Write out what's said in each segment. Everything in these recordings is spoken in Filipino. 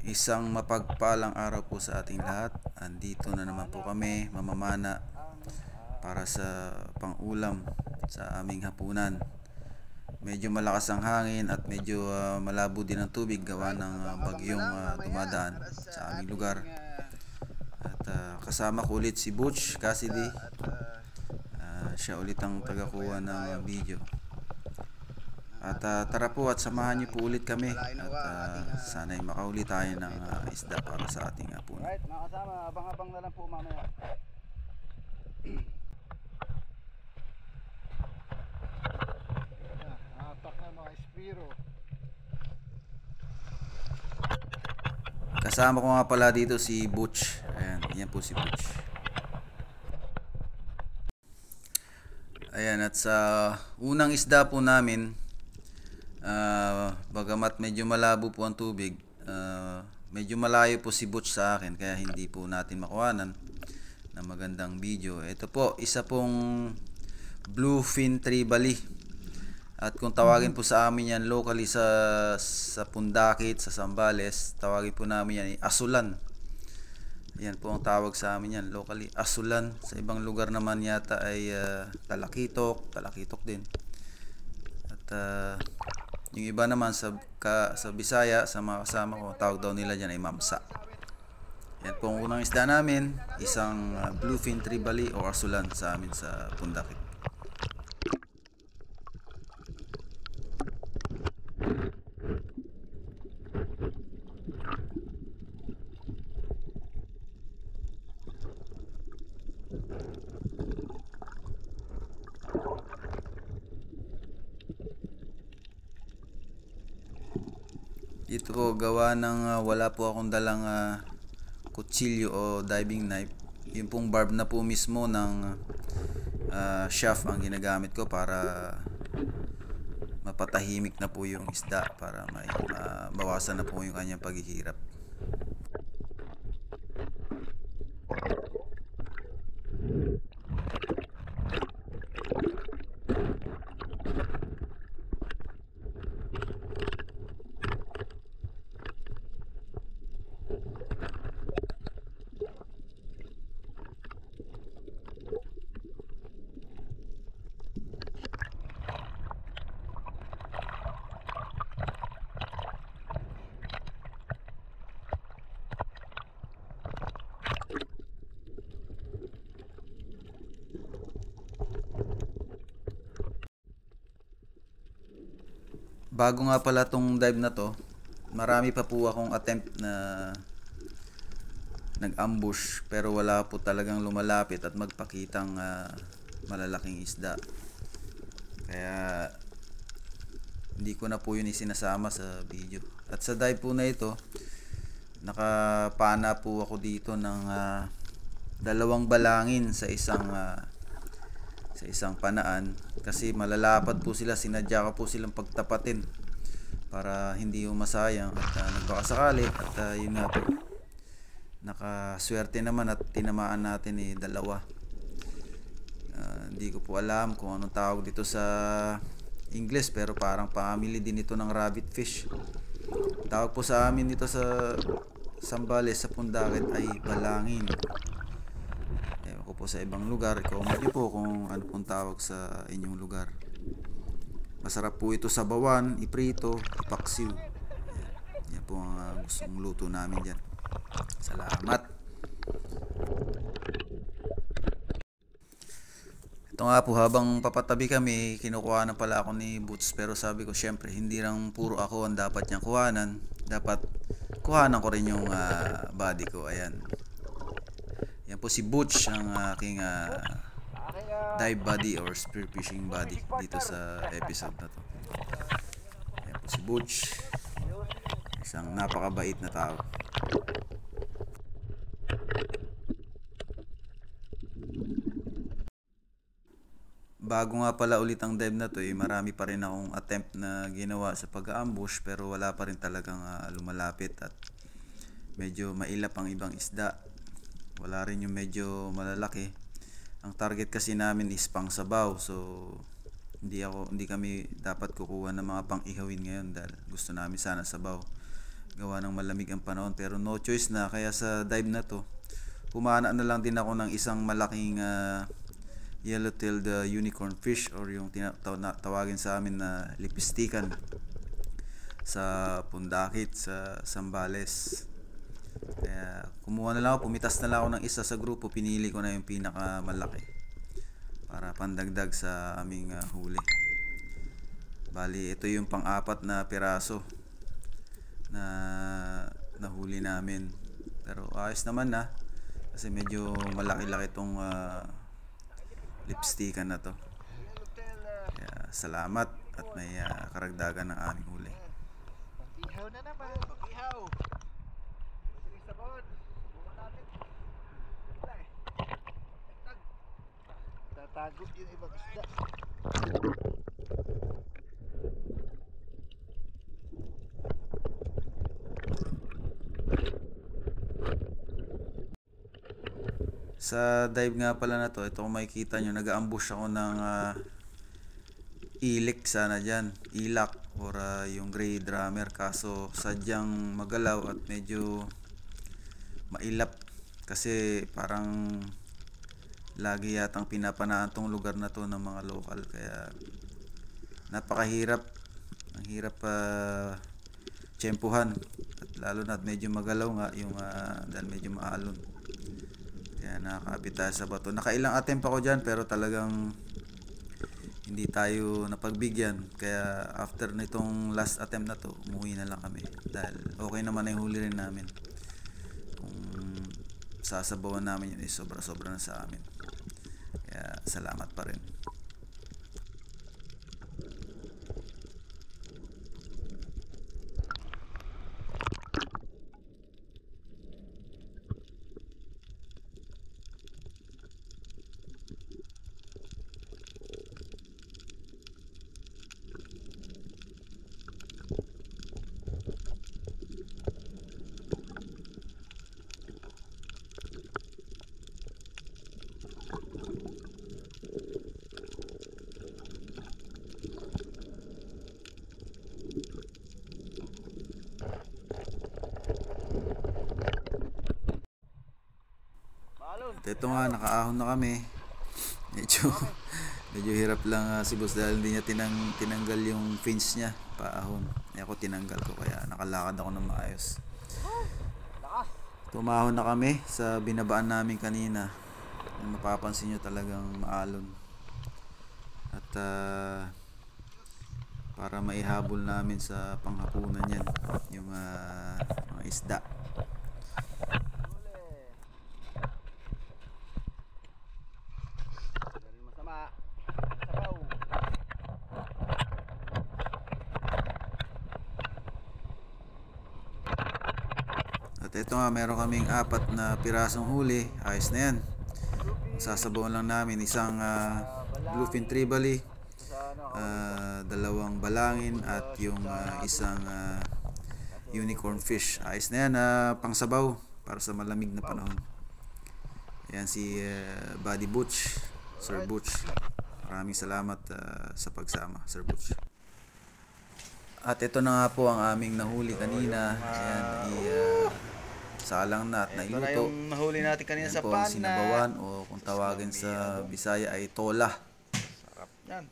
Isang mapagpalang araw po sa ating lahat. Andito na naman po kami mamamana para sa pang-ulam sa aming hapunan. Medyo malakas ang hangin at medyo malabo din ang tubig gawa ng bagyong dumadaan sa aming lugar. At kasama ko ulit si Butch Cassidy. Siya ulit ang tagakuha ng video. At tara po at samahan niyo po ulit kami at sana'y makahuli tayo ng isda para sa ating hapunan. Right, mga kasama, abang-abang na lang po mamaya. Atak na mga espiro. Kasama ko nga pala dito si Butch. Ayan, yan po si Butch. Ayan, at sa unang isda po namin, bagamat medyo malabo po ang tubig, medyo malayo po si Butch sa akin, kaya hindi po natin makuhanan ng magandang video. Ito po, isa pong bluefin trevally, at kung tawagin po sa amin yan locally sa Pundakit, sa Zambales, tawagin po namin yan asulan. Yan po ang tawag sa amin yan locally, asulan. Sa ibang lugar naman yata ay talakitok din. At yung iba naman sa Bisaya, sa mga kasama ko, tawag daw nila dyan ay mamsa. Yan po ang unang isda namin, isang bluefin trevally o asulan sa amin sa Pundakit. Ito po gawa ng wala po akong dalang kutsilyo o diving knife. Yung pong barb na po mismo ng shaft ang ginagamit ko para mapatahimik na po yung isda, para may bawasan na po yung kanyang paghihirap. Bago nga pala tong dive na to, marami pa po akong attempt na nag-ambush, pero wala po talagang lumalapit at magpakitang malalaking isda. Kaya hindi ko na po yun isinasama sa video. At sa dive po na ito, nakapana po ako dito ng dalawang balangin sa isang panaan, kasi malalapad po sila. Sinadya ko po silang pagtapatin para hindi masayang at nagbakasakali, at yun nga po, nakaswerte naman at tinamaan natin dalawa. Hindi ko po alam kung anong tawag dito sa English, pero parang family din ito ng rabbit fish. Tawag po sa amin dito sa Zambales, sa Pundakit, ay balangin. Ewan ko po sa ibang lugar, comment nyo po kung ano pong tawag sa inyong lugar. Masarap po ito sa bawan, iprito, ipaksiw. Yan po ang gustong luto namin dyan. Salamat. Ito nga po, habang papatabi kami, kinukuha na pala ako ni Boots, pero sabi ko syempre hindi lang puro ako ang dapat niyang kuhanan, dapat kuhanan ko rin yung body ko. Ayan, yan po si Butch, ang aking dive body or spearfishing body dito sa episode na to. Yan po si Butch, isang napakabait na tao. Bago nga pala ulit ang dive na to, marami pa rin akong attempt na ginawa sa pag-ambush, pero wala pa rin talagang lumalapit at medyo mailap ang ibang isda. Wala rin yung medyo malalaki. Ang target kasi namin is pang sabaw, so hindi kami dapat kukuha ng mga pang ihawin ngayon dahil gusto namin sana sabaw. gawa ng malamig ang panahon, pero no choice na, kaya sa dive na to humana na lang din ako ng isang malaking yellow-tailed unicorn fish, or yung tawagin sa amin na lipistikan, sa Pundakit sa Zambales. Kaya kumuha na lang ako, pumitas na lang ako ng isa sa grupo, pinili ko na yung pinakamalaki para pandagdag sa aming huli. Bali ito yung pang-apat na piraso na nahuli namin, pero ayos naman na, kasi medyo malaki-laki itong lipstickan na to. Kaya salamat at may karagdagan ng aming huli. Pag-ihaw na naman, pag-ihaw. Madaling sabon. Buka natin. Wala eh. Tag. Tatago yung ibang isda. Sa dive nga pala na to, ito kung makikita nyo, nag-ambush ako ng ilik sana dyan, ilak, or yung gray drummer, kaso sadyang magalaw at medyo mailap, kasi parang lagi yatang pinapanaan tong lugar na to ng mga local, kaya napakahirap, ang hirap tsempuhan, at lalo na medyo magalaw nga yung dahil medyo maalon. Kaya nakakapit tayo sa bato. Nakailang attempt ako dyan, pero talagang hindi tayo napagbigyan. Kaya after nitong last attempt na to, umuwi na lang kami. Dahil okay naman na yung huli rin namin. Kung sasabawan namin yun, sobra-sobra na sa amin. Kaya salamat pa rin. At ito nga, nakaahon na kami. Medyo hirap lang si boss dahil hindi niya tinanggal yung fins niya, paahon. Ako tinanggal ko, kaya nakalakad ako ng maayos. Tumahon na kami sa binabaan namin kanina. Mapapansin nyo talagang maalon. At para maihabol namin sa panghapunan yan yung mga isda. At ito nga, meron kaming 4 na pirasong huli. Ayos na yan. Sasabawan lang namin isang bluefin trevally, 2 balangin, at yung isang unicorn fish. Ayos na yan, pangsabaw para sa malamig na panahon. Ayan si Buddy Butch, Sir Butch. Maraming salamat sa pagsama, Sir Butch. At ito na nga po ang aming nahuli kanina. Ayan, salang na at nailuto. Ito na yung nahuli natin kanina sa pan na sinabawan, o kung tawagin sa Bisaya ay tola. sarap yan.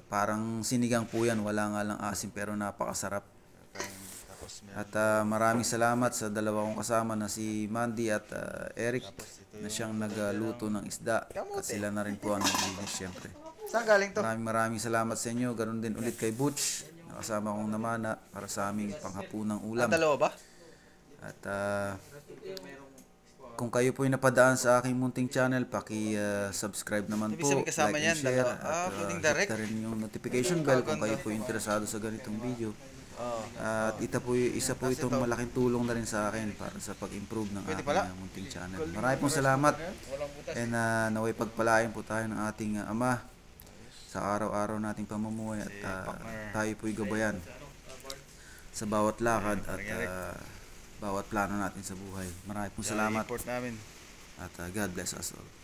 Parang sinigang po yan, wala nga lang asim, pero napakasarap. At maraming salamat sa dalawa kong kasama na si Mandy at Eric, na siyang nagluto ng isda, at sila na rin po ang naglinis syempre. Saan galing to? Maraming salamat sa inyo. Ganon din ulit kay Butch, nakasama kong namana para sa aming panghapunang ulam. Dalawa ba? At kung kayo po ay napadaan sa aking munting channel, paki-subscribe naman po, like and share, at hit na rin yung notification bell kung kayo po interesado sa ganitong video. At isa po itong malaking tulong na rin sa akin para sa pag-improve ng aking munting channel. Maraming pong salamat, and naway pagpalain po tayo ng ating Ama sa araw-araw nating pamumuhay, at tayo po'y gabayan sa bawat lakad at bawat plano natin sa buhay. Maraming pong salamat, Report namin. at God bless us all.